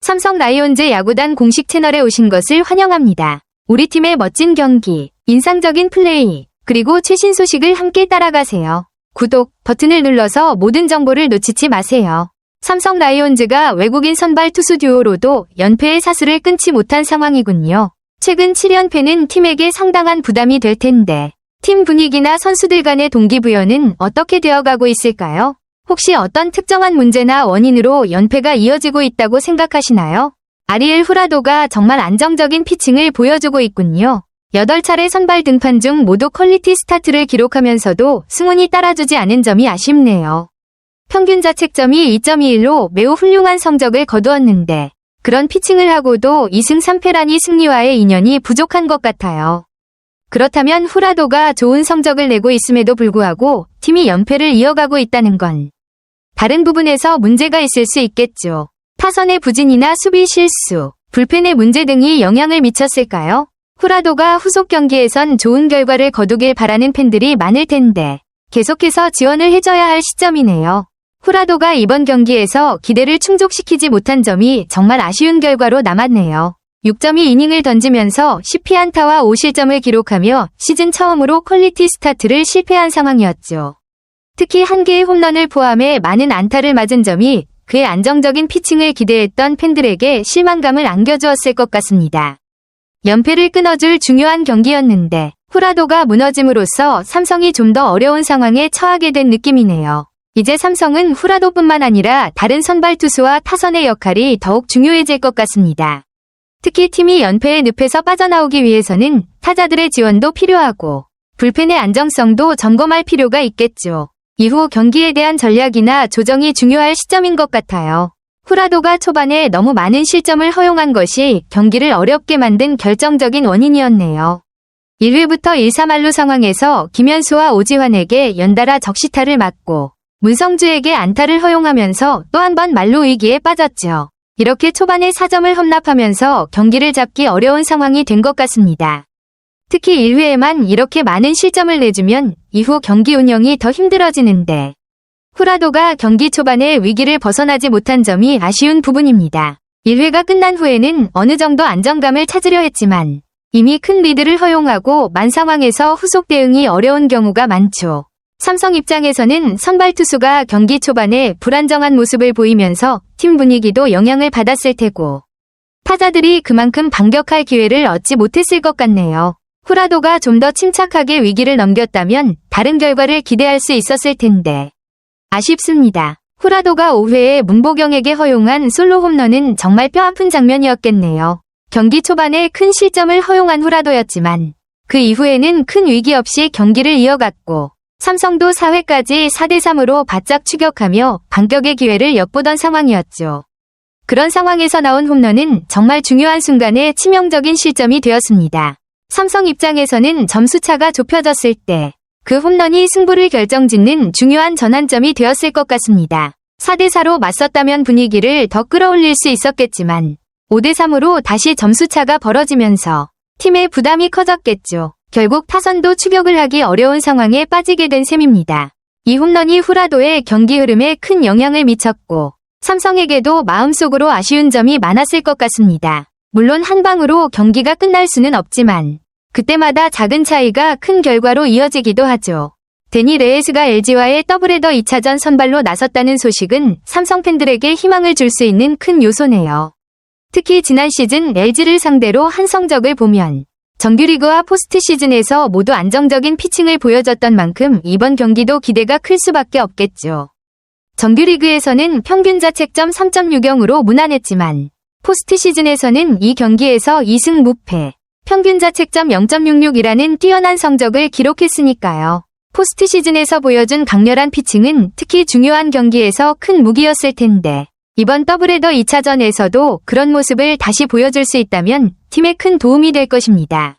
삼성 라이온즈 야구단 공식 채널에 오신 것을 환영합니다. 우리 팀의 멋진 경기, 인상적인 플레이, 그리고 최신 소식을 함께 따라가세요. 구독 버튼을 눌러서 모든 정보를 놓치지 마세요. 삼성 라이온즈가 외국인 선발 투수 듀오로도 연패의 사슬을 끊지 못한 상황이군요. 최근 7연패는 팀에게 상당한 부담이 될 텐데 팀 분위기나 선수들 간의 동기부여는 어떻게 되어가고 있을까요? 혹시 어떤 특정한 문제나 원인으로 연패가 이어지고 있다고 생각하시나요? 아리엘 후라도가 정말 안정적인 피칭을 보여주고 있군요. 8차례 선발 등판 중 모두 퀄리티 스타트를 기록하면서도 승운이 따라주지 않은 점이 아쉽네요. 평균 자책점이 2.21로 매우 훌륭한 성적을 거두었는데 그런 피칭을 하고도 2승 3패라니 승리와의 인연이 부족한 것 같아요. 그렇다면 후라도가 좋은 성적을 내고 있음에도 불구하고 팀이 연패를 이어가고 있다는 건 다른 부분에서 문제가 있을 수 있겠죠. 타선의 부진이나 수비 실수, 불펜의 문제 등이 영향을 미쳤을까요? 후라도가 후속 경기에선 좋은 결과를 거두길 바라는 팬들이 많을 텐데 계속해서 지원을 해줘야 할 시점이네요. 후라도가 이번 경기에서 기대를 충족시키지 못한 점이 정말 아쉬운 결과로 남았네요. 6.2이닝을 던지면서 10피안타와 5실점을 기록하며 시즌 처음으로 퀄리티 스타트를 실패한 상황이었죠. 특히 한 개의 홈런을 포함해 많은 안타를 맞은 점이 그의 안정적인 피칭을 기대했던 팬들에게 실망감을 안겨주었을 것 같습니다. 연패를 끊어줄 중요한 경기였는데 후라도가 무너짐으로써 삼성이 좀 더 어려운 상황에 처하게 된 느낌이네요. 이제 삼성은 후라도뿐만 아니라 다른 선발 투수와 타선의 역할이 더욱 중요해질 것 같습니다. 특히 팀이 연패의 늪에서 빠져나오기 위해서는 타자들의 지원도 필요하고 불펜의 안정성도 점검할 필요가 있겠죠. 이후 경기에 대한 전략이나 조정이 중요할 시점인 것 같아요. 후라도가 초반에 너무 많은 실점을 허용한 것이 경기를 어렵게 만든 결정적인 원인이었네요. 1회부터 1-3할루 상황에서 김현수와 오지환에게 연달아 적시타를 맞고 문성주에게 안타를 허용하면서 또 한 번 만루 위기에 빠졌죠. 이렇게 초반에 4점을 헌납하면서 경기를 잡기 어려운 상황이 된 것 같습니다. 특히 1회에만 이렇게 많은 실점을 내주면 이후 경기 운영이 더 힘들어지는데 후라도가 경기 초반에 위기를 벗어나지 못한 점이 아쉬운 부분입니다. 1회가 끝난 후에는 어느 정도 안정감을 찾으려 했지만 이미 큰 리드를 허용하고 만 상황에서 후속 대응이 어려운 경우가 많죠. 삼성 입장에서는 선발 투수가 경기 초반에 불안정한 모습을 보이면서 팀 분위기도 영향을 받았을 테고 타자들이 그만큼 반격할 기회를 얻지 못했을 것 같네요. 후라도가 좀 더 침착하게 위기를 넘겼다면 다른 결과를 기대할 수 있었을 텐데 아쉽습니다. 후라도가 5회에 문보경에게 허용한 솔로 홈런은 정말 뼈아픈 장면이었겠네요. 경기 초반에 큰 실점을 허용한 후라도였지만 그 이후에는 큰 위기 없이 경기를 이어갔고 삼성도 4회까지 4대3으로 바짝 추격하며 반격의 기회를 엿보던 상황이었죠. 그런 상황에서 나온 홈런은 정말 중요한 순간에 치명적인 실점이 되었습니다. 삼성 입장에서는 점수차가 좁혀졌을 때 그 홈런이 승부를 결정짓는 중요한 전환점이 되었을 것 같습니다. 4대4로 맞섰다면 분위기를 더 끌어올릴 수 있었겠지만 5대3으로 다시 점수차가 벌어지면서 팀의 부담이 커졌겠죠. 결국 타선도 추격을 하기 어려운 상황에 빠지게 된 셈입니다. 이 홈런이 후라도의 경기 흐름에 큰 영향을 미쳤고 삼성에게도 마음속으로 아쉬운 점이 많았을 것 같습니다. 물론 한 방으로 경기가 끝날 수는 없지만 그때마다 작은 차이가 큰 결과로 이어지기도 하죠. 데니 레에스가 LG와의 더블헤더 2차전 선발로 나섰다는 소식은 삼성 팬들에게 희망을 줄 수 있는 큰 요소네요. 특히 지난 시즌 LG를 상대로 한 성적을 보면 정규리그와 포스트 시즌에서 모두 안정적인 피칭을 보여줬던 만큼 이번 경기도 기대가 클 수밖에 없겠죠. 정규리그에서는 평균 자책점 3.60으로 무난했지만 포스트 시즌에서는 이 경기에서 2승 무패, 평균 자책점 0.66이라는 뛰어난 성적을 기록했으니까요. 포스트 시즌에서 보여준 강렬한 피칭은 특히 중요한 경기에서 큰 무기였을 텐데 이번 더블헤더 2차전에서도 그런 모습을 다시 보여줄 수 있다면 팀에 큰 도움이 될 것입니다.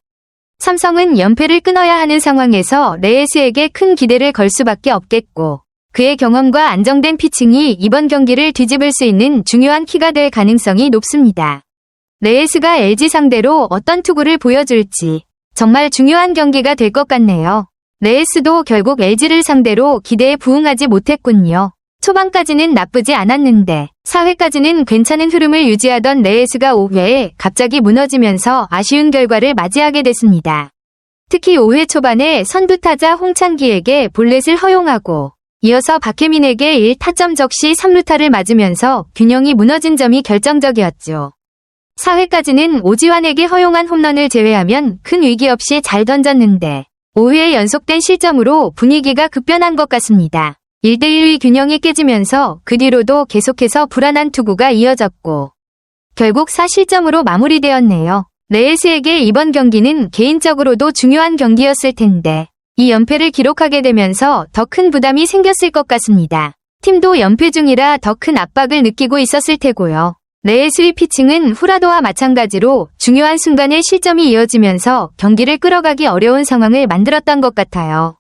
삼성은 연패를 끊어야 하는 상황에서 레에스에게 큰 기대를 걸 수밖에 없겠고 그의 경험과 안정된 피칭이 이번 경기를 뒤집을 수 있는 중요한 키가 될 가능성이 높습니다. 레에스가 LG 상대로 어떤 투구를 보여줄지 정말 중요한 경기가 될 것 같네요. 레에스도 결국 LG를 상대로 기대에 부응하지 못했군요. 초반까지는 나쁘지 않았는데 4회까지는 괜찮은 흐름을 유지하던 레에스가 5회에 갑자기 무너지면서 아쉬운 결과를 맞이하게 됐습니다. 특히 5회 초반에 선두타자 홍창기에게 볼넷을 허용하고 이어서 박혜민에게 1타점 적시 3루타를 맞으면서 균형이 무너진 점이 결정적이었죠. 4회까지는 오지환에게 허용한 홈런을 제외하면 큰 위기 없이 잘 던졌는데 5회에 연속된 실점으로 분위기가 급변한 것 같습니다. 1대1위 균형이 깨지면서 그 뒤로도 계속해서 불안한 투구가 이어졌고 결국 4실점으로 마무리되었네요. 레에스에게 이번 경기는 개인적으로도 중요한 경기였을 텐데 이 연패를 기록하게 되면서 더 큰 부담이 생겼을 것 같습니다. 팀도 연패 중이라 더 큰 압박을 느끼고 있었을 테고요. 레에스의 피칭은 후라도와 마찬가지로 중요한 순간에 실점이 이어지면서 경기를 끌어가기 어려운 상황을 만들었던 것 같아요.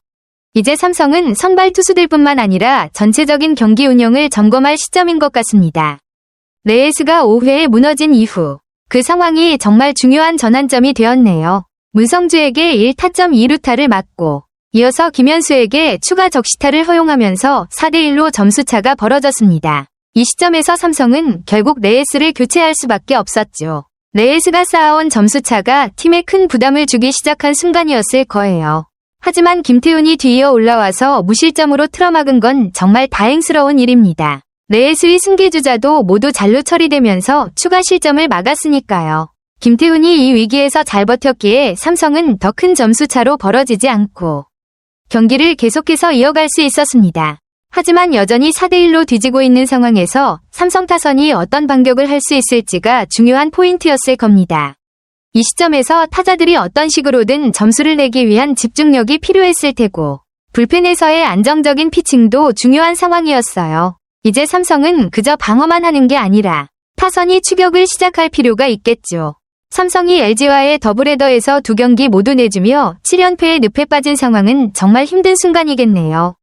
이제 삼성은 선발 투수들뿐만 아니라 전체적인 경기 운영을 점검할 시점인 것 같습니다. 레에스가 5회에 무너진 이후 그 상황이 정말 중요한 전환점이 되었네요. 문성주에게 1타점 2루타를 맞고 이어서 김현수에게 추가 적시타를 허용하면서 4대1로 점수차가 벌어졌습니다. 이 시점에서 삼성은 결국 레에스를 교체할 수밖에 없었죠. 레에스가 쌓아온 점수차가 팀에 큰 부담을 주기 시작한 순간이었을 거예요. 하지만 김태훈이 뒤이어 올라와서 무실점으로 틀어막은 건 정말 다행스러운 일입니다. 레에스의 승계주자도 모두 잘로 처리되면서 추가 실점을 막았으니까요. 김태훈이 이 위기에서 잘 버텼기에 삼성은 더 큰 점수차로 벌어지지 않고 경기를 계속해서 이어갈 수 있었습니다. 하지만 여전히 4대1로 뒤지고 있는 상황에서 삼성 타선이 어떤 반격을 할 수 있을지가 중요한 포인트였을 겁니다. 이 시점에서 타자들이 어떤 식으로든 점수를 내기 위한 집중력이 필요했을 테고 불펜에서의 안정적인 피칭도 중요한 상황이었어요. 이제 삼성은 그저 방어만 하는 게 아니라 타선이 추격을 시작할 필요가 있겠죠. 삼성이 LG와의 더블헤더에서 2경기 모두 내주며 7연패에 늪에 빠진 상황은 정말 힘든 순간이겠네요.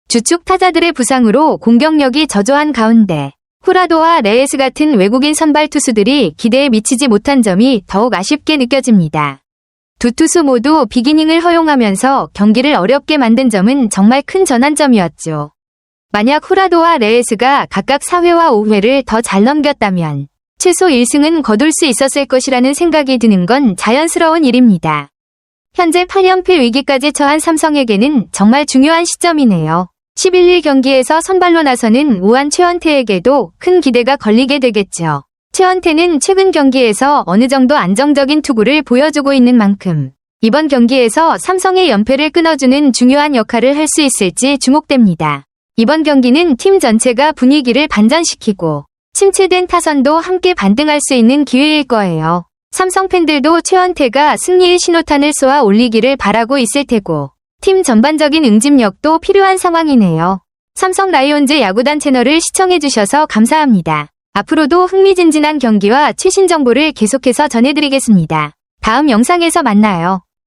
주축 타자들의 부상으로 공격력이 저조한 가운데 후라도와 레에스 같은 외국인 선발 투수들이 기대에 미치지 못한 점이 더욱 아쉽게 느껴집니다. 두 투수 모두 비기닝을 허용하면서 경기를 어렵게 만든 점은 정말 큰 전환점이었죠. 만약 후라도와 레에스가 각각 4회와 5회를 더 잘 넘겼다면 최소 1승은 거둘 수 있었을 것이라는 생각이 드는 건 자연스러운 일입니다. 현재 8연패 위기까지 처한 삼성에게는 정말 중요한 시점이네요. 11일 경기에서 선발로 나서는 우한 최원태에게도 큰 기대가 걸리게 되겠죠. 최원태는 최근 경기에서 어느 정도 안정적인 투구를 보여주고 있는 만큼 이번 경기에서 삼성의 연패를 끊어주는 중요한 역할을 할 수 있을지 주목됩니다. 이번 경기는 팀 전체가 분위기를 반전시키고 침체된 타선도 함께 반등할 수 있는 기회일 거예요. 삼성 팬들도 최원태가 승리의 신호탄을 쏘아 올리기를 바라고 있을 테고 팀 전반적인 응집력도 필요한 상황이네요. 삼성 라이온즈 야구단 채널을 시청해주셔서 감사합니다. 앞으로도 흥미진진한 경기와 최신 정보를 계속해서 전해드리겠습니다. 다음 영상에서 만나요.